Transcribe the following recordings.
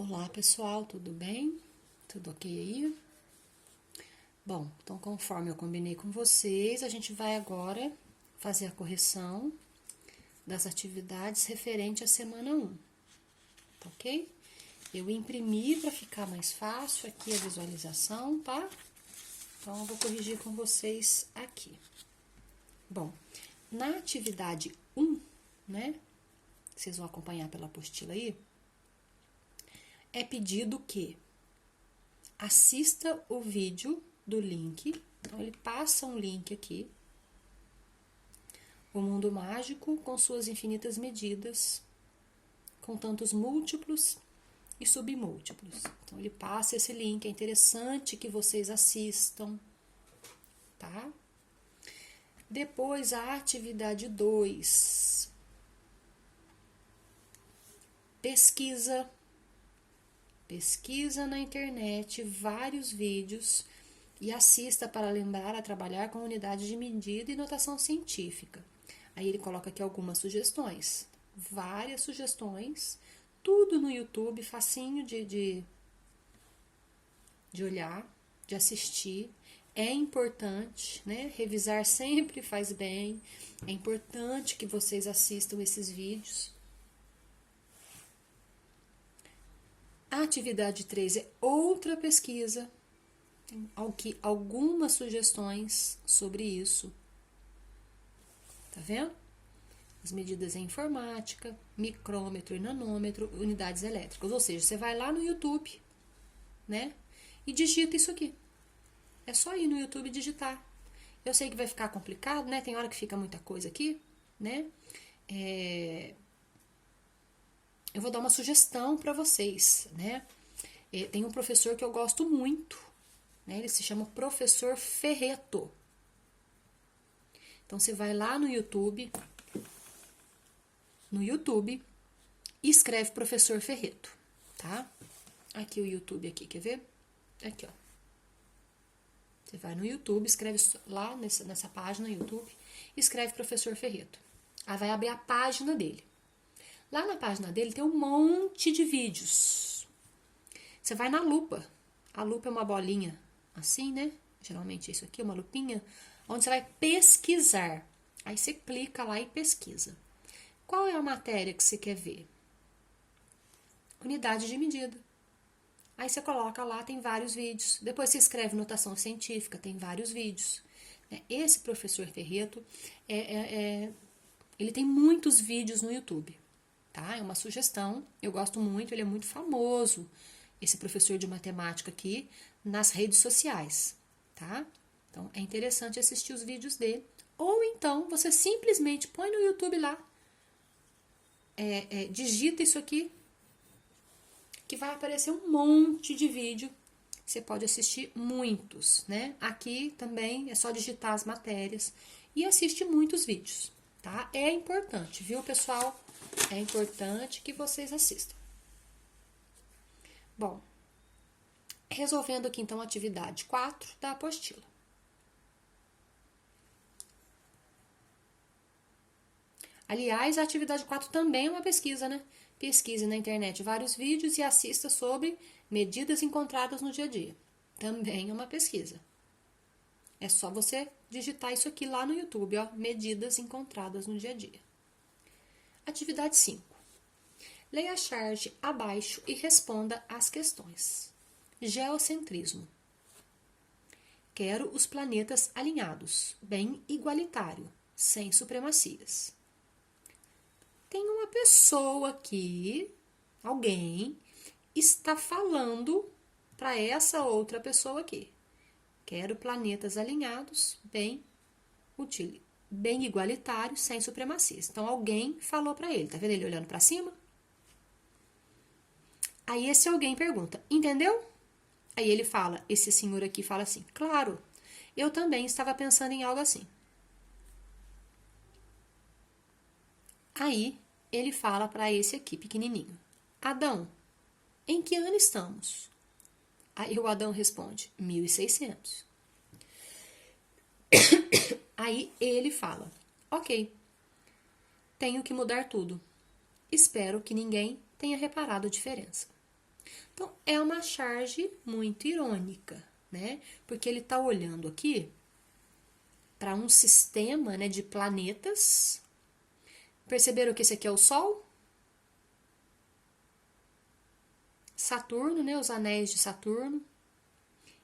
Olá pessoal, tudo bem? Tudo ok aí? Bom, então conforme eu combinei com vocês, a gente vai agora fazer a correção das atividades referente à semana 1, tá ok? Eu imprimi para ficar mais fácil aqui a visualização, tá? Então eu vou corrigir com vocês aqui. Bom, na atividade 1, né? Vocês vão acompanhar pela apostila aí. É pedido que assista o vídeo do link. Então, ele passa um link aqui. O mundo mágico com suas infinitas medidas, com tantos múltiplos e submúltiplos. Então, ele passa esse link. É interessante que vocês assistam, tá? Depois, a atividade 2. Pesquisa. Pesquisa na internet vários vídeos e assista para lembrar a trabalhar com unidade de medida e notação científica. Aí ele coloca aqui algumas sugestões, várias sugestões, tudo no YouTube, facinho de olhar, de assistir. É importante, né? Revisar sempre faz bem. É importante que vocês assistam esses vídeos. A atividade 3 é outra pesquisa, tem algumas sugestões sobre isso. Tá vendo? As medidas em informática, micrômetro e nanômetro, unidades elétricas. Ou seja, você vai lá no YouTube, né? E digita isso aqui. É só ir no YouTube e digitar. Eu sei que vai ficar complicado, né? Tem hora que fica muita coisa aqui, né? Eu vou dar uma sugestão para vocês, né? Tem um professor que eu gosto muito, né? Ele se chama Professor Ferreto. Então, você vai lá no YouTube e escreve Professor Ferreto, tá? Aqui o YouTube, aqui, quer ver? Aqui, ó. Você vai no YouTube, escreve lá nessa página YouTube, escreve Professor Ferreto. Aí vai abrir a página dele. Lá na página dele tem um monte de vídeos. Você vai na lupa. A lupa é uma bolinha assim, né? Geralmente isso aqui é uma lupinha, onde você vai pesquisar. Aí você clica lá e pesquisa. Qual é a matéria que você quer ver? Unidade de medida. Aí você coloca lá, tem vários vídeos. Depois você escreve notação científica, tem vários vídeos. Esse professor Ferreto, ele tem muitos vídeos no YouTube. Tá? É uma sugestão, eu gosto muito, ele é muito famoso, esse professor de matemática aqui, nas redes sociais, tá? Então, é interessante assistir os vídeos dele. Ou então, você simplesmente põe no YouTube lá, digita isso aqui, que vai aparecer um monte de vídeo, você pode assistir muitos, né? Aqui também é só digitar as matérias e assiste muitos vídeos, tá? É importante, viu, pessoal? É importante que vocês assistam. Bom, resolvendo aqui então a atividade 4 da apostila. Aliás, a atividade 4 também é uma pesquisa, né? Pesquise na internet vários vídeos e assista sobre medidas encontradas no dia a dia. Também é uma pesquisa. É só você digitar isso aqui lá no YouTube, ó, medidas encontradas no dia a dia. Atividade 5. Leia a charge abaixo e responda às questões. Geocentrismo. Quero os planetas alinhados, bem igualitário, sem supremacias. Tem uma pessoa aqui, alguém, está falando para essa outra pessoa aqui. Quero planetas alinhados, bem igualitários, sem supremacias. Então, alguém falou para ele. Tá vendo ele olhando para cima? Aí, esse alguém pergunta, entendeu? Aí ele fala, esse senhor aqui fala assim, claro, eu também estava pensando em algo assim. Aí, ele fala para esse aqui, pequenininho, Adão, em que ano estamos? Aí o Adão responde, 1600. Aí ele fala, ok, tenho que mudar tudo. Espero que ninguém tenha reparado a diferença. Então, é uma charge muito irônica, né? Porque ele está olhando aqui para um sistema, né, de planetas. Perceberam que esse aqui é o Sol? Saturno, né, os anéis de Saturno.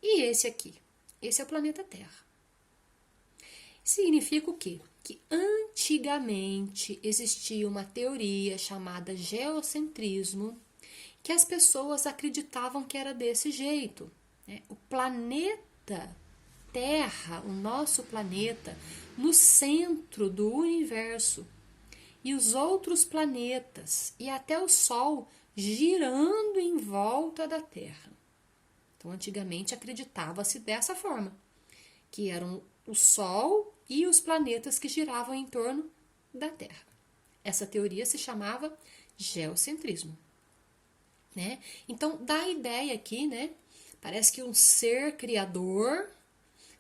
E esse aqui, esse é o planeta Terra. Significa o quê? Que antigamente existia uma teoria chamada geocentrismo, que as pessoas acreditavam que era desse jeito, né? O planeta Terra, o nosso planeta, no centro do universo, e os outros planetas e até o Sol girando em volta da Terra. Então, antigamente acreditava-se dessa forma, que eram o Sol e os planetas que giravam em torno da Terra. Essa teoria se chamava geocentrismo, né? Então, dá a ideia aqui, né? Parece que um ser criador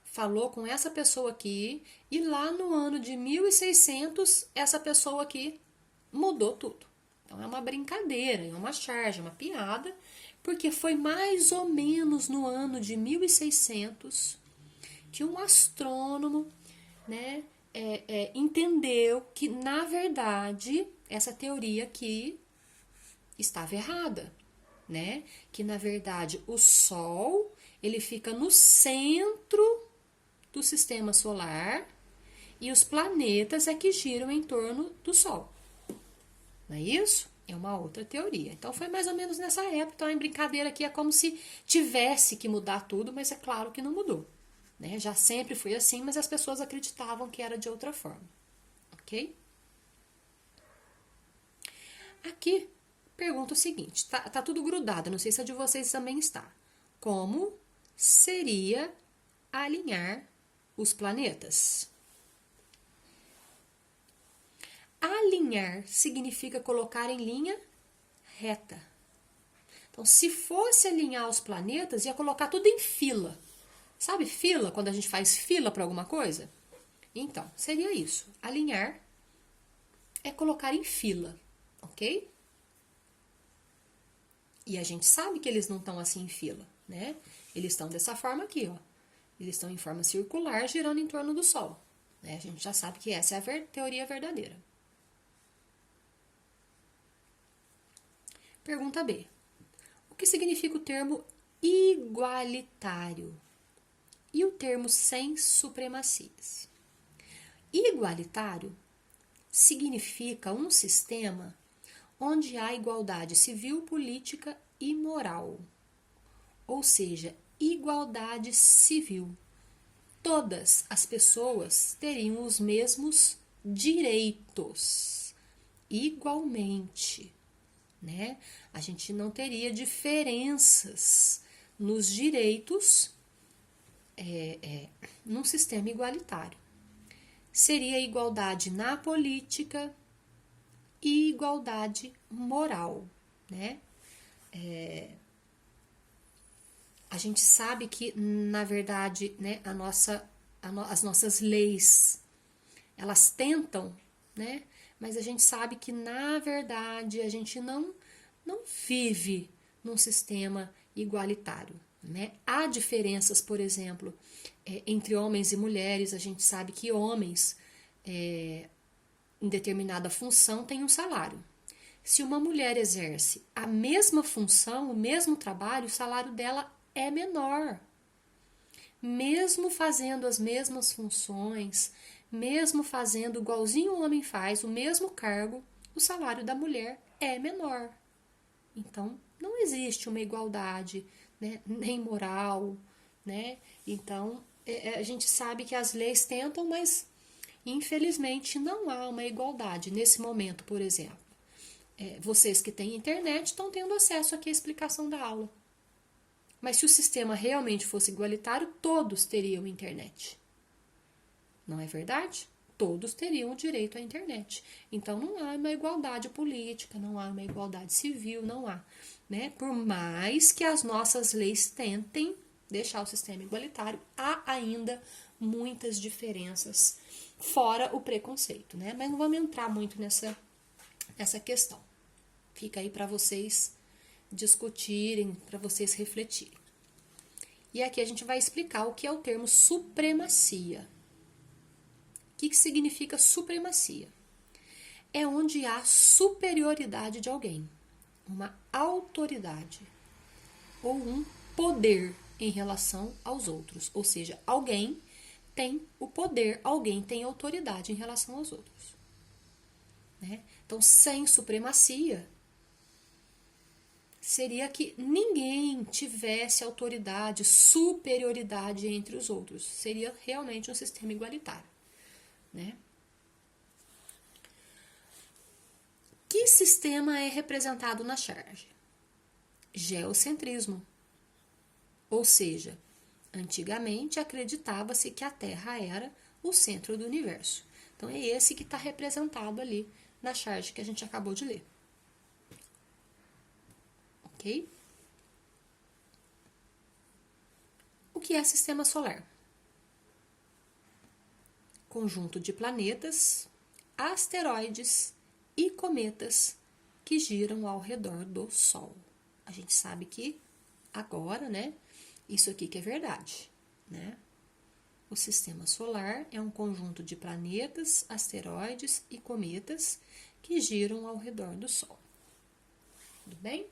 falou com essa pessoa aqui e lá no ano de 1600 essa pessoa aqui mudou tudo. Então é uma brincadeira, é uma charge, é uma piada, porque foi mais ou menos no ano de 1600 que um astrônomo, né, entendeu que na verdade essa teoria aqui estava errada, né? Que na verdade o Sol ele fica no centro do sistema solar e os planetas é que giram em torno do Sol. Não é isso? É uma outra teoria. Então foi mais ou menos nessa época. Então a brincadeira aqui é como se tivesse que mudar tudo, mas é claro que não mudou. Né? Já sempre foi assim, mas as pessoas acreditavam que era de outra forma. Ok? Aqui pergunta o seguinte: tá tudo grudado, não sei se a de vocês também está. Como seria alinhar os planetas? Alinhar significa colocar em linha reta. Então, se fosse alinhar os planetas, ia colocar tudo em fila. Sabe fila, quando a gente faz fila para alguma coisa? Então, seria isso. Alinhar é colocar em fila, ok? E a gente sabe que eles não estão assim em fila, né? Eles estão dessa forma aqui, ó. Eles estão em forma circular, girando em torno do Sol. Né? A gente já sabe que essa é a teoria verdadeira. Pergunta B. O que significa o termo igualitário e o termo sem supremacias? Igualitário significa um sistema onde há igualdade civil, política e moral. Ou seja, igualdade civil. Todas as pessoas teriam os mesmos direitos, igualmente, né? A gente não teria diferenças nos direitos num sistema igualitário. Seria igualdade na política e igualdade moral, né? A gente sabe que, na verdade, né, as nossas leis, elas tentam, né? Mas a gente sabe que, na verdade, a gente não vive num sistema igualitário, né? Há diferenças, por exemplo, entre homens e mulheres. A gente sabe que homens, em determinada função, têm um salário. Se uma mulher exerce a mesma função, o mesmo trabalho, o salário dela é menor. Mesmo fazendo as mesmas funções, mesmo fazendo igualzinho o homem faz, o mesmo cargo, o salário da mulher é menor. Então, não existe uma igualdade, né, nem moral, né? Então, a gente sabe que as leis tentam, mas infelizmente não há uma igualdade nesse momento, por exemplo. Vocês que têm internet estão tendo acesso aqui à explicação da aula. Mas se o sistema realmente fosse igualitário, todos teriam internet. Não é verdade? Todos teriam o direito à internet. Então não há uma igualdade política, não há uma igualdade civil, não há. Né? Por mais que as nossas leis tentem deixar o sistema igualitário, há ainda muitas diferenças, fora o preconceito. Né? Mas não vamos entrar muito nessa questão. Fica aí para vocês discutirem, para vocês refletirem. E aqui a gente vai explicar o que é o termo supremacia. O que significa supremacia? É onde há superioridade de alguém, uma autoridade ou um poder em relação aos outros. Ou seja, alguém tem o poder, alguém tem autoridade em relação aos outros. Né? Então, sem supremacia, seria que ninguém tivesse autoridade, superioridade entre os outros. Seria realmente um sistema igualitário. Né? Que sistema é representado na charge? Geocentrismo. Ou seja, antigamente acreditava-se que a Terra era o centro do universo. Então é esse que está representado ali na charge que a gente acabou de ler. Ok? O que é sistema solar? Conjunto de planetas, asteroides e cometas que giram ao redor do Sol. A gente sabe que agora, né, isso aqui que é verdade, né? O sistema solar é um conjunto de planetas, asteroides e cometas que giram ao redor do Sol. Tudo bem?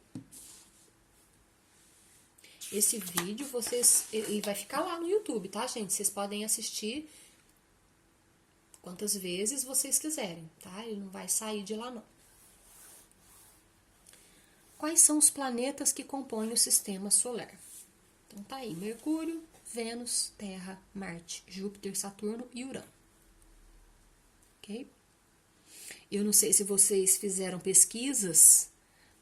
Esse vídeo ele vai ficar lá no YouTube, tá, gente? Vocês podem assistir quantas vezes vocês quiserem, tá? Ele não vai sair de lá, não. Quais são os planetas que compõem o sistema solar? Então tá aí, Mercúrio, Vênus, Terra, Marte, Júpiter, Saturno e Urano. Ok? Eu não sei se vocês fizeram pesquisas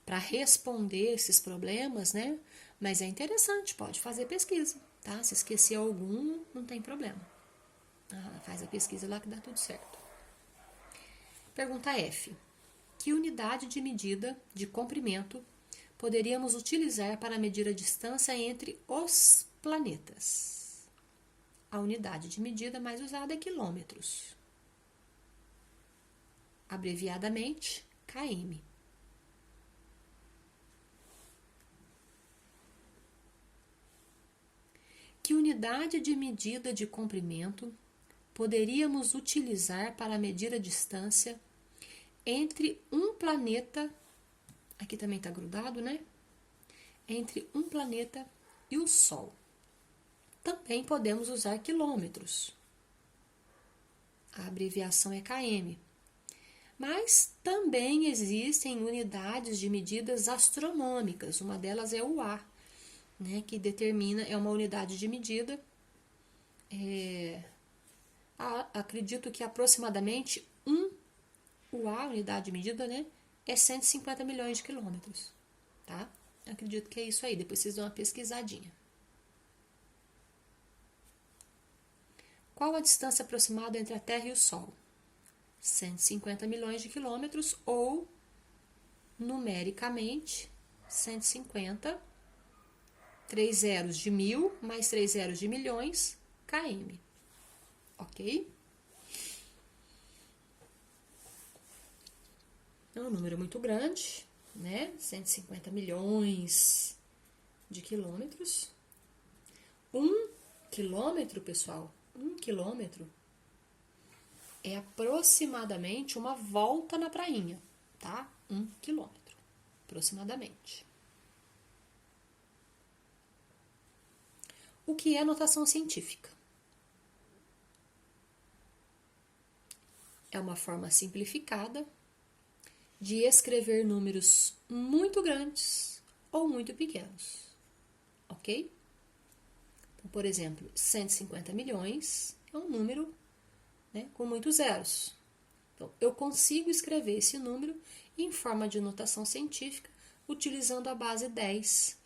para responder esses problemas, né? Mas é interessante, pode fazer pesquisa, tá? Se esquecer algum, não tem problema. Faz a pesquisa lá que dá tudo certo. Pergunta F. Que unidade de medida de comprimento poderíamos utilizar para medir a distância entre os planetas? A unidade de medida mais usada é quilômetros. Abreviadamente, km. Que unidade de medida de comprimento poderíamos utilizar para medir a distância entre um planeta, aqui também está grudado, né? Entre um planeta e o Sol. Também podemos usar quilômetros. A abreviação é km. Mas também existem unidades de medidas astronômicas. Uma delas é o A, né? Que determina, é uma unidade de medida. Acredito que aproximadamente a unidade de medida, né, é 150 milhões de quilômetros, tá? Acredito que é isso aí, depois vocês dão uma pesquisadinha. Qual a distância aproximada entre a Terra e o Sol? 150 milhões de quilômetros ou, numericamente, 150, 3 zeros de 1000 mais 3 zeros de milhões, km. Ok? É um número muito grande, né? 150 milhões de quilômetros. 1 quilômetro, pessoal, 1 quilômetro é aproximadamente uma volta na prainha, tá? 1 quilômetro, aproximadamente. O que é notação científica? É uma forma simplificada de escrever números muito grandes ou muito pequenos, ok? Então, por exemplo, 150 milhões é um número, né, com muitos zeros. Então, eu consigo escrever esse número em forma de notação científica utilizando a base 10,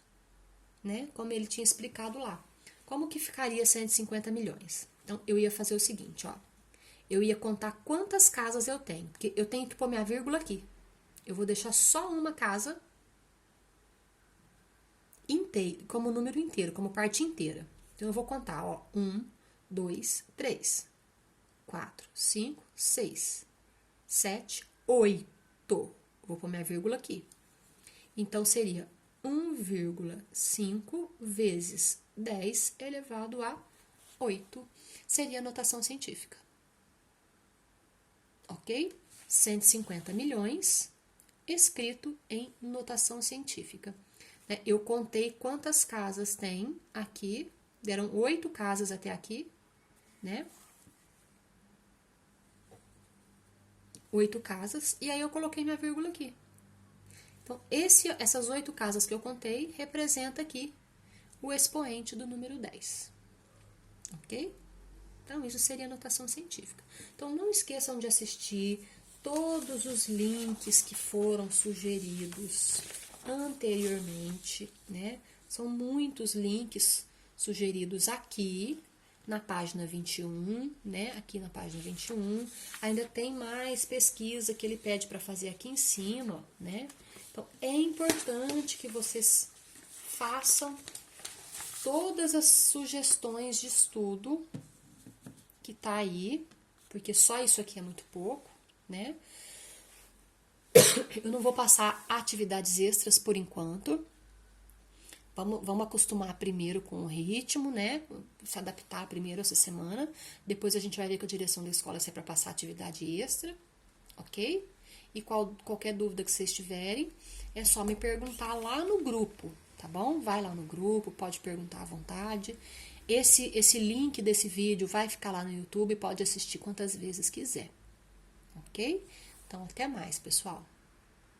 né, como ele tinha explicado lá. Como que ficaria 150 milhões? Então, eu ia fazer o seguinte, ó. Eu ia contar quantas casas eu tenho, porque eu tenho que pôr minha vírgula aqui. Eu vou deixar só uma casa inteira, como número inteiro, como parte inteira. Então, eu vou contar, ó, 1, 2, 3, 4, 5, 6, 7, 8. Vou pôr minha vírgula aqui. Então, seria 8,5 vezes 10 elevado a 8 seria a notação científica. Ok? 150 milhões escrito em notação científica. Eu contei quantas casas tem aqui, deram 8 casas até aqui, né? 8 casas, e aí eu coloquei minha vírgula aqui. Então, essas 8 casas que eu contei representa aqui o expoente do número 10. Ok? Então, isso seria a notação científica. Então, não esqueçam de assistir todos os links que foram sugeridos anteriormente, né? São muitos links sugeridos aqui na página 21, né? Aqui na página 21. Ainda tem mais pesquisa que ele pede para fazer aqui em cima, né? Então, é importante que vocês façam todas as sugestões de estudo que tá aí, porque só isso aqui é muito pouco, né? Eu não vou passar atividades extras por enquanto. Vamos acostumar primeiro com o ritmo, né? Se adaptar primeiro essa semana. Depois a gente vai ver com a direção da escola se é para passar atividade extra, ok? E qualquer dúvida que vocês tiverem, é só me perguntar lá no grupo, tá bom? Vai lá no grupo, pode perguntar à vontade. Esse link desse vídeo vai ficar lá no YouTube, pode assistir quantas vezes quiser, ok? Então, até mais, pessoal.